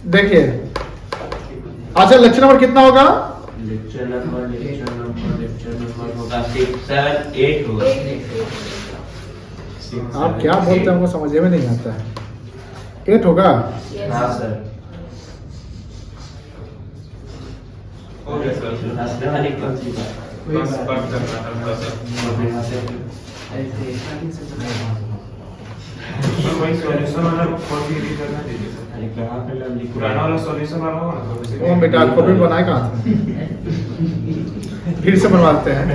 देखिए अच्छा lecture number कितना होगा? लेक्चर नंबर होगा 6, 7, 8 होगा। आप क्या बोलते हैं हमको समझ में नहीं आता है। 8 होगा? हाँ सर। हंसने वाली कौन सी बात? बस कट करना था सर। वही सॉल्यूशन वाला कॉपी भी करना दीजिए सर। अरे कहाँ पे नाम लिखा पुराना वाला सॉल्यूशन वाला होगा ना, तो उसी वो बेटा कॉपी बनाए कहाँ से? फिर से बनवाते हैं।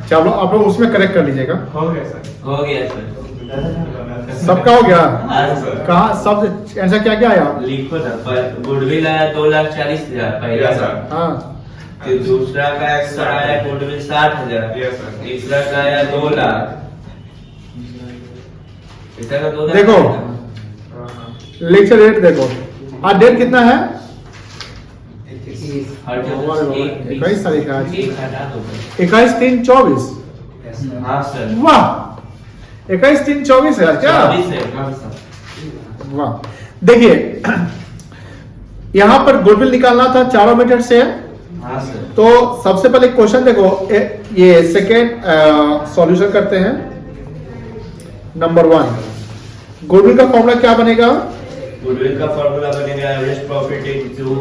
चलो आप लोग उसमें करेक्ट कर लीजिएगा। हो गया सर। हो गया सर। सबका हो गया? हाँ सर। कहाँ सब आंसर क्या क्या आया? लिखो ना। पर गुडविल आया 2,40,000 पहला Yes, sir. सर। हाँ फिर दूसरा का एक्स्ट्रा आया गुडविल 60,000। Yes, sir. तीसरा का आया 2 लाख। तीसरा का 2 लाख। देखो लेक्चर रेट देखो आज डेट कितना है? हर जगह एक 21 तारीख है आज। एक हटा दो। 21/3/24। हाँ सर। वाह 21/3/24 है आज क्या? 24 है कौन सा? वाह देखिए यहां पर गुडविल निकालना था चारों मेथड से। हाँ सर। तो सबसे पहले क्वेश्चन देखो ये सेकेंड सॉल्यूशन करते हैं। नंबर 1 गुडविल का फॉर्मूला क्या बनेगा? गुडविल का फॉर्मूला बनेगा average profit into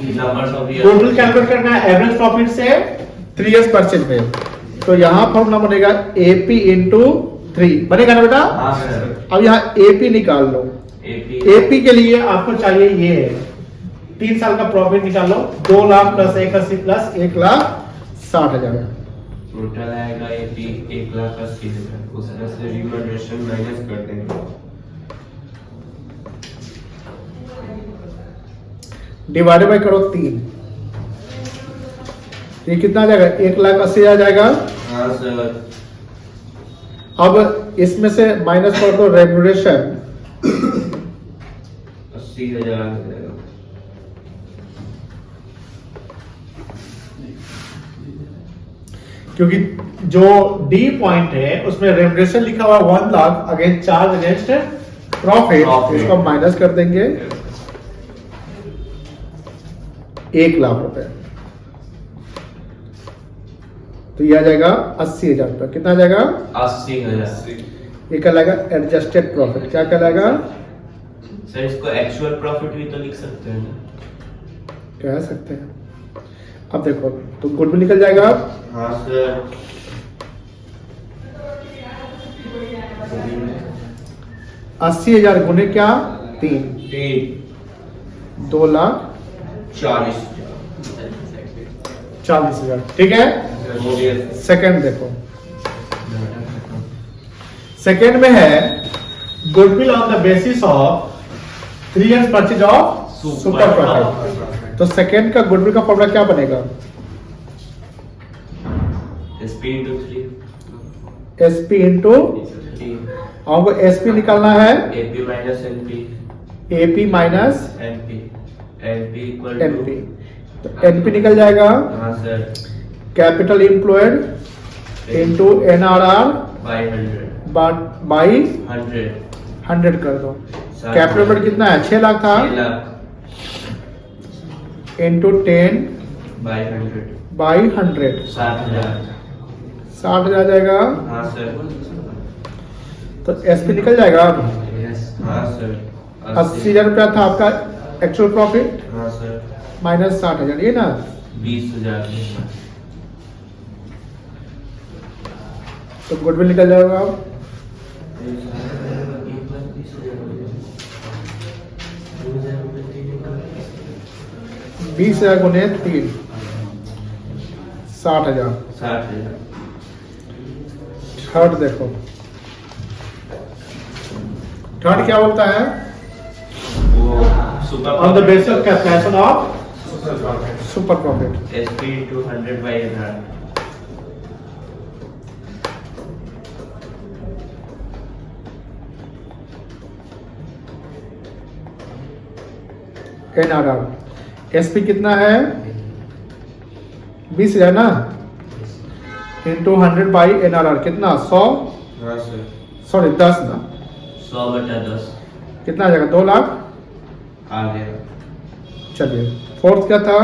numbers of year. Goodwill calculate करना है एवरेज प्रॉफिट से 3 इयर्स परचेज में। तो यहां फॉर्मूला बनेगा एपी इंटू 3 बनेगा ना बेटा? हाँ सर। अब यहाँ एपी निकाल लो। एपी के लिए आपको चाहिए ये 3 साल का प्रॉफिट निकाल लो। 2 लाख प्लस 180 प्लस 1,60,000। टोटल आएगा एपी 1,80,000। उसमें से रिमोनेशन माइनस कर देंगे। डिवाइडेड बाय करो 3। ये कितना आ जाएगा? 1,80,000 आ जाएगा। हाँ सर। अब इसमें से माइनस कर दो रेम्यूनरेशन 80,000 आ जाएगा। क्योंकि जो डी पॉइंट है उसमें रेम्यूनरेशन लिखा हुआ 1 lakh against charge against profit. Profit. इसको माइनस कर देंगे 1 लाख रुपए। तो ये आ जाएगा 80,000 रुपए। कितना आ जाएगा? 80,000। ये कहलाएगा एडजस्टेड प्रॉफिट। क्या कहलाएगा? सर इसको एक्चुअल प्रॉफिट भी तो लिख सकते हैं ना? कह सकते हैं। अब देखो तो गुडविल निकल जाएगा। हाँ सर। 80,000 गुने क्या? 3 2,40,000। 40,000। ठीक है। हो गया। सेकंड देखो सेकंड में है goodwill on the basis of 3 years purchase of super profit. तो सेकंड का गुडविल का फॉर्मूला क्या बनेगा? SP into 3। एसपी इंटू हमको एसपी निकालना है। AP minus NP. AP minus NP. NP equal NP. तो एनपी निकल जाएगा हाँ sir. Capital employed into NRR by 100। By 100। 100 कर दो। कैपिटल एम्प्लॉयड कितना है? 6 लाख था 6 लाख इंटू 10 बाय 100। बाई 100 60,000। 60,000 आ जाएगा। हाँ सर। तो एसपी निकल जाएगा। हाँ सर। 80,000 रुपया था आपका एक्चुअल प्रॉफिट हाँ सर। माइनस 60,000 ये ना 20,000। तो गुडविल निकल जाएगा। 20,000 गुने 3 60,000। 60,000। थर्ड देखो थर्ड क्या बोलता है? वो super on the basis of calculation of super profit. Super profit. SP into 100 by 100। NRR SP कितना है? 20,000 ना इंटू 100 बाई एनआरआर कितना? 100 हाँ सर। सॉरी 10 ना 100/10। कितना आ जाएगा? 2 लाख आ गया। चलिए फोर्थ क्या था?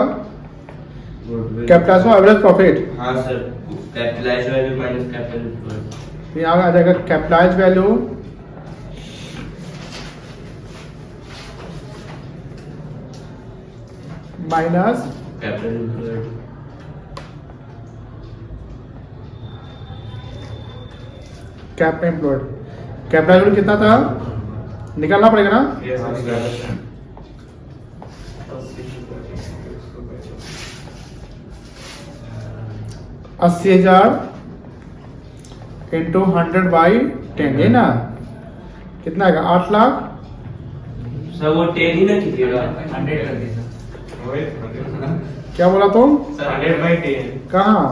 Goodwill capital of average profit. हाँ sir, capitalise value minus capital employed. यहाँ आ जाएगा capitalise value minus capital employed. Cap employed. Capital value कितना था? निकालना पड़ेगा ना? Yes, हाँ, sir. सर। 80,000 इंटू 100/10 है ना? कितना आएगा? 8 लाख। सर वो 10 ही ना कीजिएगा। 100 कर दीजिए। वही, क्या बोला तुम? 100/10. कहाँ?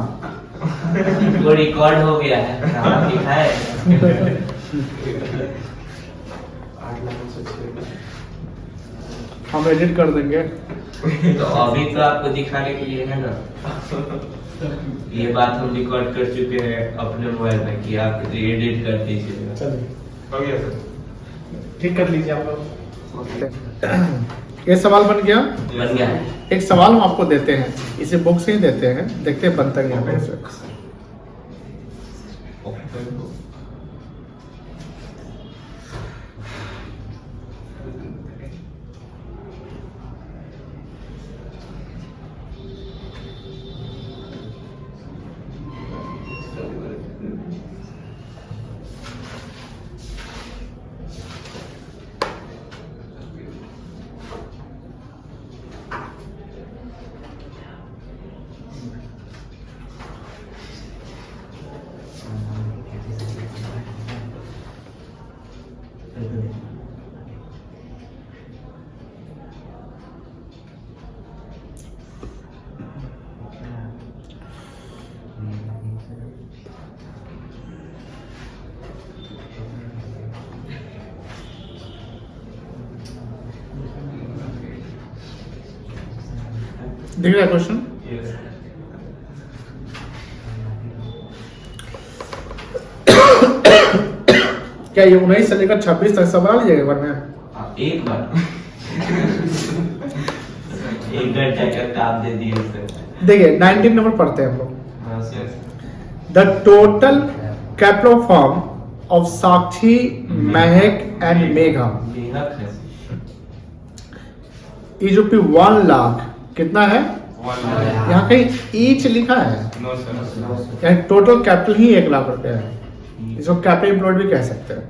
वो रिकॉर्ड हो गया है, कहाँ लिखा है? 8 लाख से 6 लाख. हम एडिट कर देंगे। तो अभी तो आपको दिखाने के लिए है ना, ये बात हम रिकॉर्ड कर चुके हैं अपने मोबाइल में कि आप एडिट कर दीजिएगा। चलिए हो गया सर. ठीक कर लीजिए आप लोग। ये सवाल बन गया। बन गया है। एक सवाल हम आपको देते हैं, इसे बुक से ही देते हैं, देखते हैं बनता क्या है इससे। दिख रहा है क्वेश्चन? Yes. क्या ये 19 से लेकर 26 तक सवाल लीजिएगा एक बार में? एक बार एक घंटा का काम दे दिए सर। देखिए 19 नंबर पढ़ते हैं हम लोग। हाँ sir. The total capital firm of Sakshi, Mahak and Megha मेहनत है। Is rupee 1 lakh. कितना है? 1 lakh. यहाँ कहीं ईच लिखा है, No sir. यहाँ टोटल कैपिटल ही 1 लाख रुपया है। इसको कैपिटल एम्प्लॉयड भी कह सकते हैं।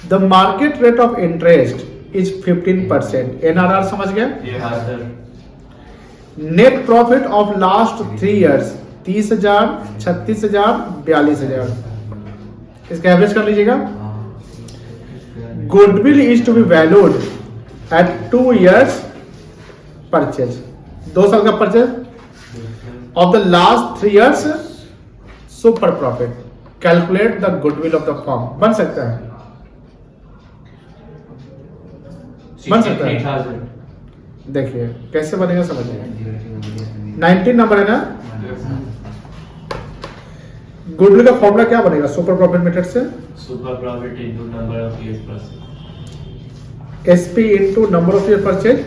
The market rate of interest is 15%। NRR समझ गए? Yes. हाँ sir. Net profit of last 3 years 30,000, 36,000, 42,000। इसका एवरेज कर लीजिएगा। Goodwill is to be valued at 2 years purchase. 2 साल का purchase of the last 3 years super profit. Calculate the goodwill of the firm. बन सकता है? बन सकता है। 63,000। देखिए कैसे बनेगा, समझिए। 19 नंबर है ना? Yes. गुडविल का फॉर्मूला क्या बनेगा सुपर प्रॉफिट मेथड से? Super profit into number of years purchase. SP into number of year purchase.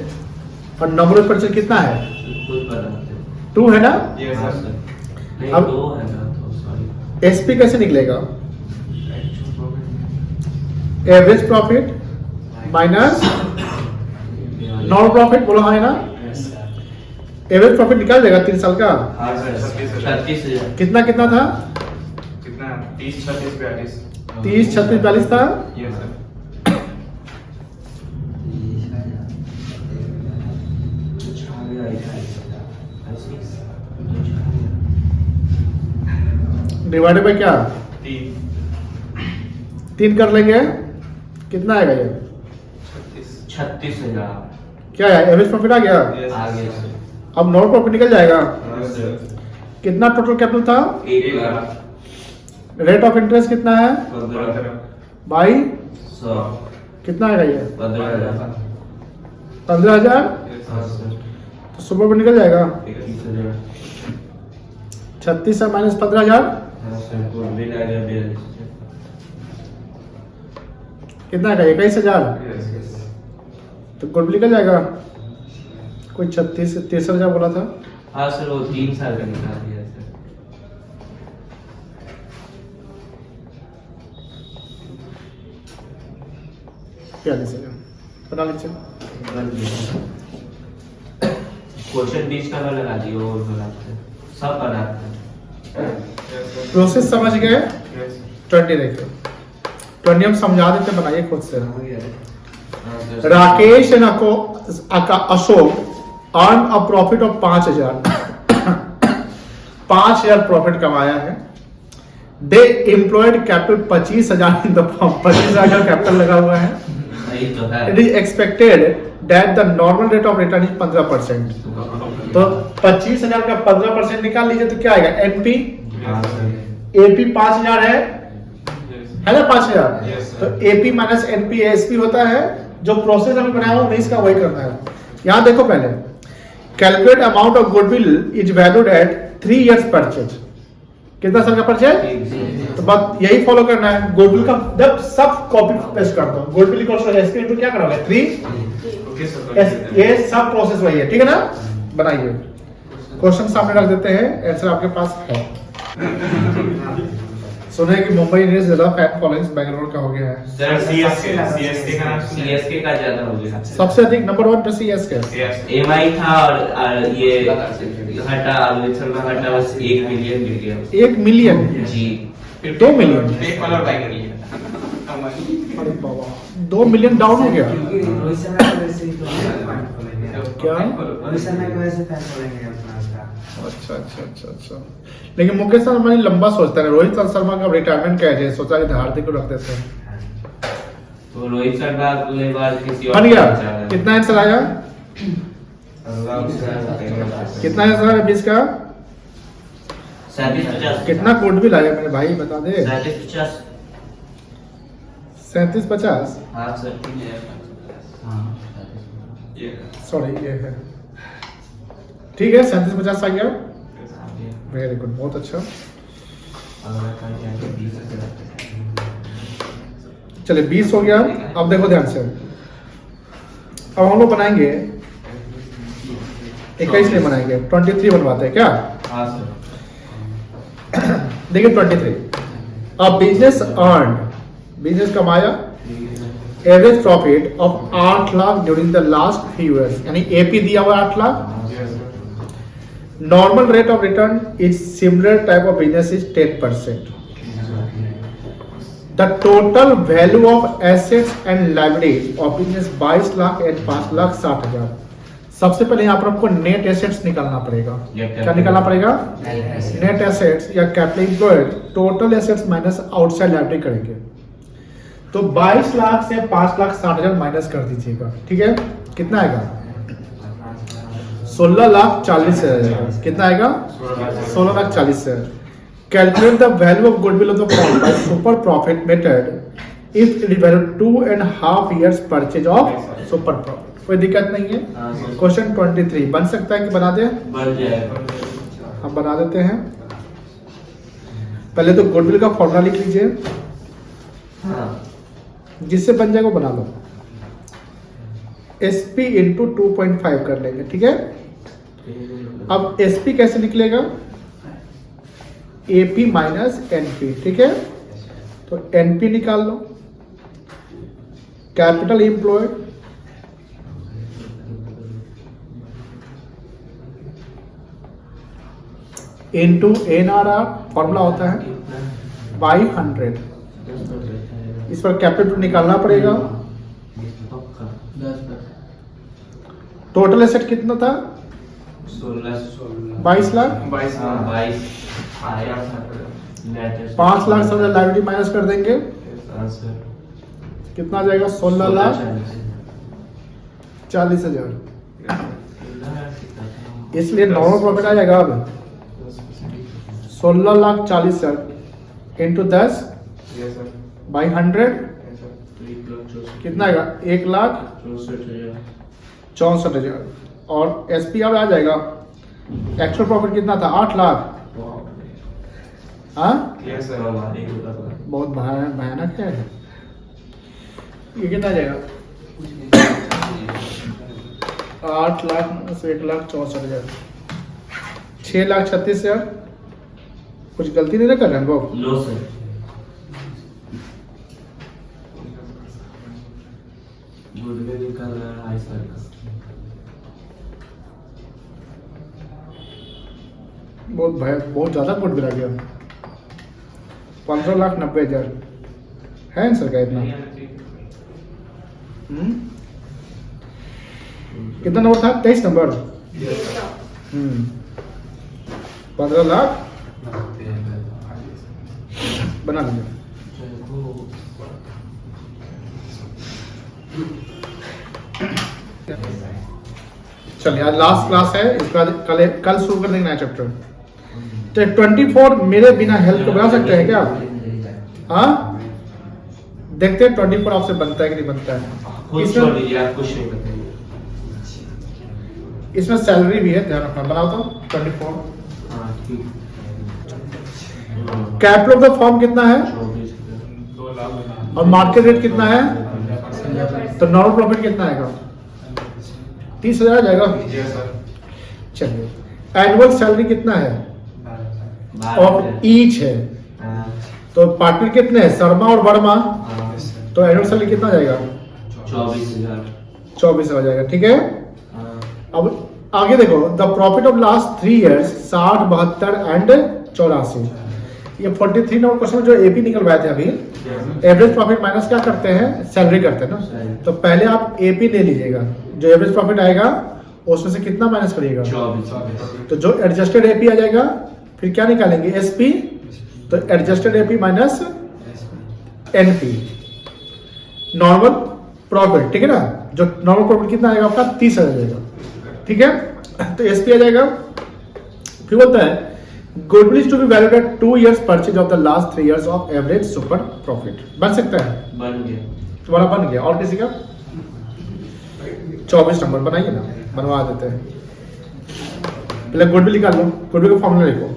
और नंबर ऑफ परचेज कितना है? खुद बनाते हैं। 2 है ना? Yes हाँ sir. सर। नहीं अब- 2 है ना, तो सॉरी। SP कैसे निकलेगा? Actual profit. Average profit minus normal profit. बोलो हाँ है ना? एवरेज प्रॉफिट निकाल देगा 3 साल का। हाँ सर। 36,000। कितना कितना था? कितना? 30, 36, 42. 30, 36, 42 था। Yes sir. डिवाइडेड बाय क्या? 3, 3 कर लेंगे। कितना आएगा ये? 36. 36,000 क्या है? एवरेज प्रॉफिट आ गया। Yes आ sir. गया सर। अब नॉर्मल प्रॉफिट निकल जाएगा। Yes sir. कितना टोटल कैपिटल था? 1 लाख रेट ऑफ इंटरेस्ट कितना है? 15,000 भाई 100 कितना आएगा ये? 15,000। 15,000। Yes हाँ sir. सर। तो सुपर में निकल जाएगा। 21,000। 36 से माइनस 15,000 हाँ सर। गुडविल आ गया 42,000। कितना आएगा? 21,000। Yes yes. तो गुडविल निकल जाएगा। कोई 63,000 बोला था। हाँ सर, वो 3 साल का निकाल दिया सर। 42,000 बना लीजिए। क्वेश्चन बीच का ना लगा दिए और बनाते हैं, सब बनाते हैं। प्रोसेस समझ गए। यस 20 देखिए, 20 हम समझा देते, बनाइए खुद से। हाँ sir. Rakesh and Ashok earn a profit of 5,000 5,000 profit कमाया है। They employed capital 25,000 in the firm. 25,000 का कैपिटल लगा हुआ है। यही तो है। It is expected that the normal rate of return is 15%। तो 25,000 का 15% निकाल लीजिए तो क्या आएगा? एनपी हाँ सर। एपी 5,000 है ना 5,000। Yes, sir. तो एपी माइनस एनपी एसपी होता है। जो प्रोसेस हमें बनाया हुआ 19 का वही करना है। यहां देखो पहले, calculate amount of goodwill is valued at 3 years purchase. कितना साल का परचेज? तो बात यही फॉलो करना है। गुडविल का जब सब कॉपी पेस्ट करता हूं, goodwill equals to SP into क्या करोगे 3। Okay sir. ये सब प्रोसेस वही है, ठीक है ना। बनाइए, क्वेश्चन सामने रख देते हैं, आंसर आपके पास है। सुने कि मुंबई इंडियंस ज्यादा फैन फॉलोइंग बैंगलोर का हो गया है। सर सीएसके का नाम सुना है? सीएसके का ज्यादा हो गया। सबसे अधिक नंबर 1 पे सीएसके। Yes. एमआई था और ये हटा, रोहित शर्मा हटा, बस 1 मिलियन गिर गया। 1 मिलियन जी। 2 मिलियन। एक वाला बाय कर लिया। अरे बाबा, 2 मिलियन डाउन हो गया। रोहित शर्मा को वैसे ही तो फैन फॉलोइंग क्या? रोहित शर्मा को वैसे फैन फॉलोइंग है अपना उसका। अच्छा। लेकिन मुकेश शर्मा लंबा सोचता है। रोहित शर्मा का रिटायरमेंट क्या है, सोचा कि हार्दिक को रख देते हैं। तो रोहित शर्मा अगले बार किसी और बन गया। को चाह रहा है। कितना आंसर आया? कितना आंसर है 20 का? 37-50। कितना गुडविल आया मेरे भाई, बता दे। 37-50। 37-50। हाँ सर। ये सॉरी, ये है ठीक है। 37-50 आ गया। वेरी गुड, बहुत अच्छा। चलिए 20 हो गया। अब देखो ध्यान से, अब हम लोग बनाएंगे 21 नहीं बनाएंगे, 23 बनवाते हैं क्या? हाँ सर। देखिए 23, अब बिजनेस कमाया average profit of 8 lakh during the last 3 years, यानी एपी दिया हुआ 8 lakh. Yes sir. Normal rate of return is similar type of business is 10%. The total value of assets and liabilities of business 22 lakh and 5 lakh 60,000। सबसे पहले यहाँ पर आपको net assets निकालना पड़ेगा। क्या निकालना पड़ेगा? नेट एसेट्स या capital employed, total assets minus outside liability करेंगे। तो 22 लाख से 5 लाख 60,000 माइनस कर दीजिएगा, ठीक है। कितना आएगा? 16,40,000। कितना आएगा? 16,40,000। Calculate the value of goodwill of the firm by super profit method if it is value 2.5 years purchase of super profit. कोई दिक्कत नहीं है। हाँ सर। क्वेश्चन 23 बन सकता है कि बना दे? बन जाएगा। हम बना देते हैं। पहले तो गुडविल का फॉर्मूला लिख लीजिए, हाँ। जिससे बन जाएगा वो बना लो। SP इंटू 2.5 कर लेंगे, ठीक है। अब SP कैसे निकलेगा? AP माइनस NP, ठीक है। तो NP निकाल लो। Capital employed into NRR, formula होता है बाई 100। इस पर कैपिटल निकालना पड़ेगा। टोटल एसेट कितना था? 22 लाख। 22 हाँ, 22 आया था। 5 लाख से लायबिलिटी माइनस कर देंगे, हाँ सर। कितना आ जाएगा? 16,40,000। इसलिए नॉर्मल प्रॉफिट आ जाएगा अब 16,40,000 into 10 yes sir. By 100 yes sir. कितना आएगा? 1,64,000। और SP अब आ जाएगा। एक्चुअल प्रॉफिट कितना था? 8 लाख। हाँ, यस सर। बहुत भयानक है। ये कितना आ जाएगा? 8 लाख से 1,64,000, 6,36,000। कुछ गलती नहीं ना कर रहे हैं बाबू? No sir. गुडविल निकल रहा है 2.5 साल का। बहुत ज्यादा गुड बिल आ गया। 15,90,000 है आंसर का इतना। कितना नंबर था? 23 नंबर। 15 लाख बना लीजिए। चलिए आज लास्ट क्लास है, इसका कल शुरू कर देंगे नया चैप्टर। तो 24 मेरे बिना हेल्प को बना सकते हैं क्या? हाँ, देखते हैं 24 आपसे बनता है कि नहीं बनता है। खुद छोड़ दीजिए, आप कुछ नहीं बताइए। इसमें सैलरी भी है, ध्यान रखना। बनाओ तो 24। हाँ ठीक। कैपिटल ऑफ द फर्म कितना है 24,000 और मार्केट रेट कितना है? तो नॉर्मल प्रॉफिट कितना आएगा? 30,000 आ जाएगा। चलिए, एनुअल सैलरी कितना है? ऑफ ईच है। तो पार्टनर कितने हैं? शर्मा और वर्मा। तो एनुअल सैलरी कितना आ जाएगा? 24,000 24 आ जाएगा। ठीक है, अब आगे देखो। The profit of last 3 years 60, 72 and 84। ये 43 नंबर क्वेश्चन जो एपी निकलवाए थे अभी। एवरेज प्रॉफिट माइनस क्या करते हैं? सैलरी करते हैं ना। तो पहले आप एपी ले लीजिएगा, जो एवरेज प्रॉफिट आएगा उसमें से कितना माइनस करिएगा? 24। तो जो एडजस्टेड एपी आ जाएगा, फिर क्या निकालेंगे? एसपी। तो adjusted AP minus NP, normal profit. ठीक है ना, जो नॉर्मल प्रॉफिट कितना आएगा आपका? 30,000 जाएगा। ठीक है, तो एसपी आ जाएगा। फिर बोलता है goodwill is to be valued at 2 years purchase of the last 3 years of average super profit. बन सकता है? बन गया। तुम्हारा बन गया। और किसी का? 24 नंबर बनाइए ना, बनवा देते हैं। पहले गुडविल निकाल लो, गुडविल का फॉर्मूला लिखो।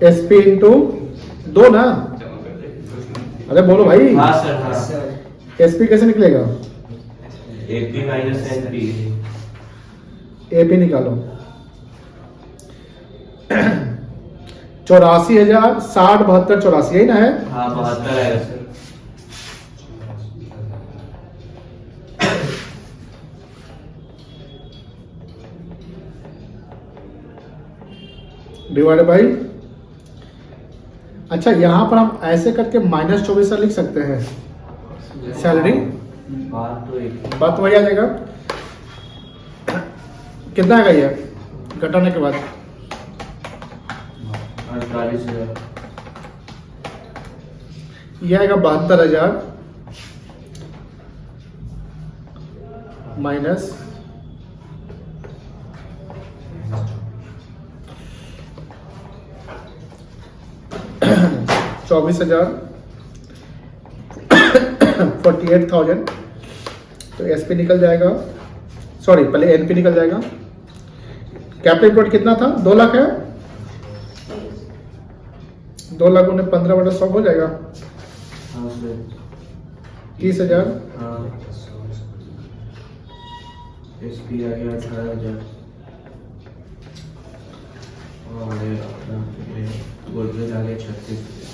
एसपी इंटू 2 ना। अरे बोलो भाई। हाँ सर, हाँ। एसपी कैसे निकलेगा? AP minus NP. एपी निकालो। 84,000, 60, 72, 84 यही ना है? हाँ 72 आएगा सर। Divided by. अच्छा, यहां पर हम ऐसे करके -24 लिख सकते हैं सैलरी। बात तो एक बात वही आ जाएगा। कितना आएगा ये घटाने के बाद? 48,000। ये आएगा 72,000 माइनस 24,000, 48,000। तो एसपी निकल जाएगा, सॉरी पहले एनपी निकल जाएगा। कैपिटल इम्प्लॉयड कितना था? 2 लाख है। 2 लाख उन्हें 15/100 हो जाएगा। हाँ सर। 30,000। हाँ। एसपी आ गया 18,000 और गुडविल आ गया 36,000।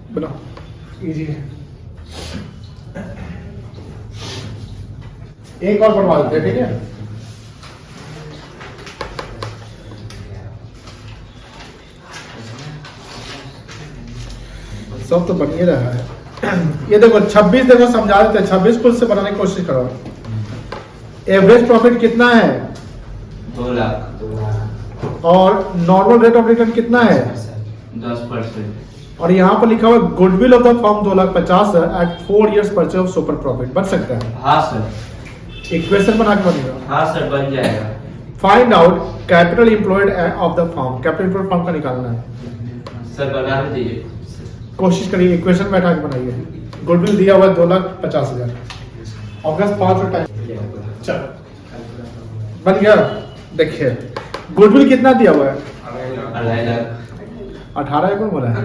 बना इजी है। एक और बनवा देते हैं, ठीक है। सब तो बन ही रहा है। ये देखो 26, देखो समझा देते हैं। 26 खुद से बनाने की कोशिश करो। एवरेज प्रॉफिट कितना है? 2 लाख। और नॉर्मल रेट ऑफ रिटर्न कितना है? 10%। और यहाँ पर लिखा हुआ goodwill of the firm 2,50,000 at 4 years purchase of super profit. बन सकता है? हाँ सर। इक्वेशन बना के बनेगा। हाँ सर, बन जाएगा। Find out capital employed of the firm. Capital employed firm का निकालना है। सर बनाने दीजिए। कोशिश करिए इक्वेशन बैठा के बनाइए। गुडविल दिया हुआ है 2,50,000, अगस्त 5 टाइम चलो बन गया। देखिए गुडविल कितना दिया हुआ है? 2.5 लाख 18 कौन बोला है?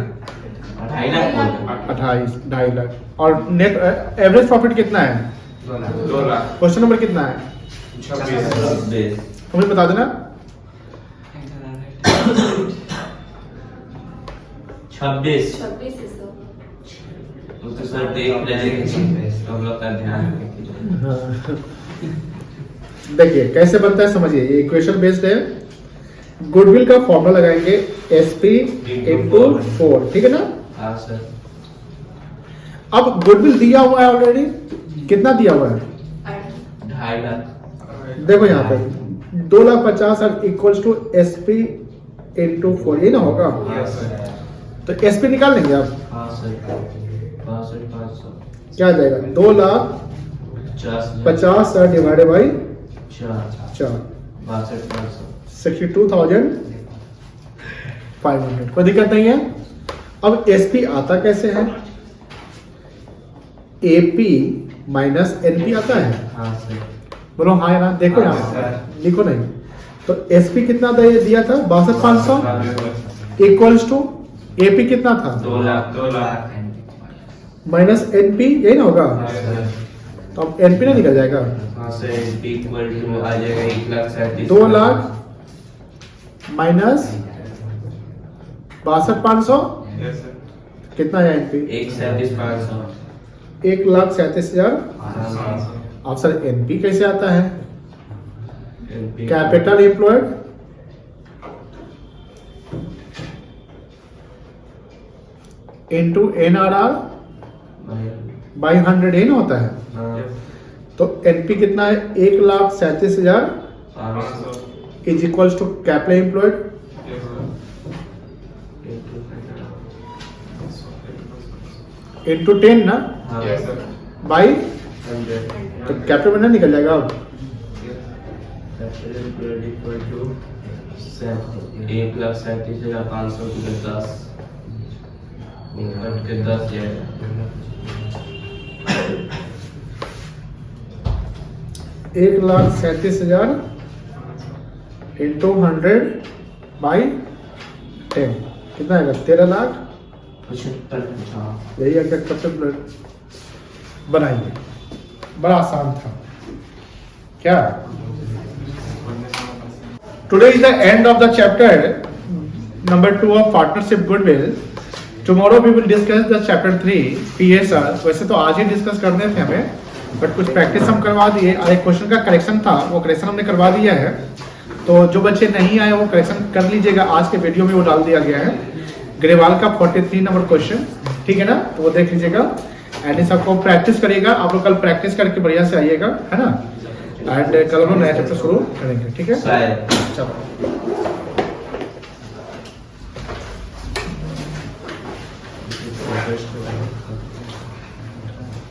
2.5 लाख बोला। 28 2.5 लाख। और नेट एवरेज प्रॉफिट कितना है? 2 लाख क्वेश्चन नंबर कितना है? 26 हमें बता देना। 26 2600 तो सर देख लेंगे हम लोग का ध्यान रखिए। देखिए कैसे बनता है समझिए, ये इक्वेशन बेस्ड है। गुडविल का फॉर्मूला लगाएंगे SP into 4, ठीक है ना। हाँ सर। अब गुडविल दिया हुआ है ऑलरेडी, कितना दिया हुआ है? 2.5 लाख। देखो यहाँ पे 2,50,000 इक्वल्स टू SP into 4, ये ना होगा? तो SP निकाल लेंगे आप। हाँ सर 65,500 क्या आ जाएगा? 2,50,000 50,000 डिवाइडेड बाई 4 4, 62,500 62,500। कोई दिक्कत नहीं है। अब SP आता कैसे है? AP माइनस NP आता है। हाँ सर। बोलो हाँ या ना, देखो हाँ, यहाँ लिखो नहीं। तो SP कितना दिया था? 62,500 इक्वल्स टू AP कितना था? 2 लाख 2 लाख माइनस NP, यही ना होगा? हाँ सर। तो अब NP ना निकल जाएगा। हाँ सर इक्वल टू आ जाएगा 1,37,000 2 लाख माइनस 62,500 यस सर कितना है NP? 1,37,500 1,37,000। हाँ अब सर NP कैसे आता है? Sir. Capital employed into NRR by 100 ये ना होता है। हाँ तो NP कितना है? 1,37,000 500 is equals to capital employed yes into 10 ना हाँ यस सर बाई, 100 तो कैपिटल में ना निकल जाएगा। अब इक्वल टू 1,37,500 की 10 कट के 10 जाएगा। 1,37,000 इंटू 100 बाई 10 कितना आएगा? 13 लाख। 75 हाँ यही अगर कैपिटल बनाइए, बड़ा आसान था क्या? Today is the end of the chapter number 2 of partnership goodwill. Tomorrow we will discuss the chapter 3 PSR. वैसे तो आज ही डिस्कस करने थे हमें, बट कुछ प्रैक्टिस हम करवा दिए। एक क्वेश्चन का करेक्शन था, वो करेक्शन हमने करवा दिया है। तो जो बच्चे नहीं आए वो करेक्शन कर लीजिएगा, आज के वीडियो में वो डाल दिया गया है। ग्रेवाल का 43 नंबर क्वेश्चन, ठीक है ना, तो वो देख लीजिएगा। एंड इस सबको प्रैक्टिस करिएगा, आप लोग कल प्रैक्टिस करके बढ़िया से आइएगा, है ना। एंड कल हम लोग नया चैप्टर शुरू करेंगे, ठीक है। शायद चलो।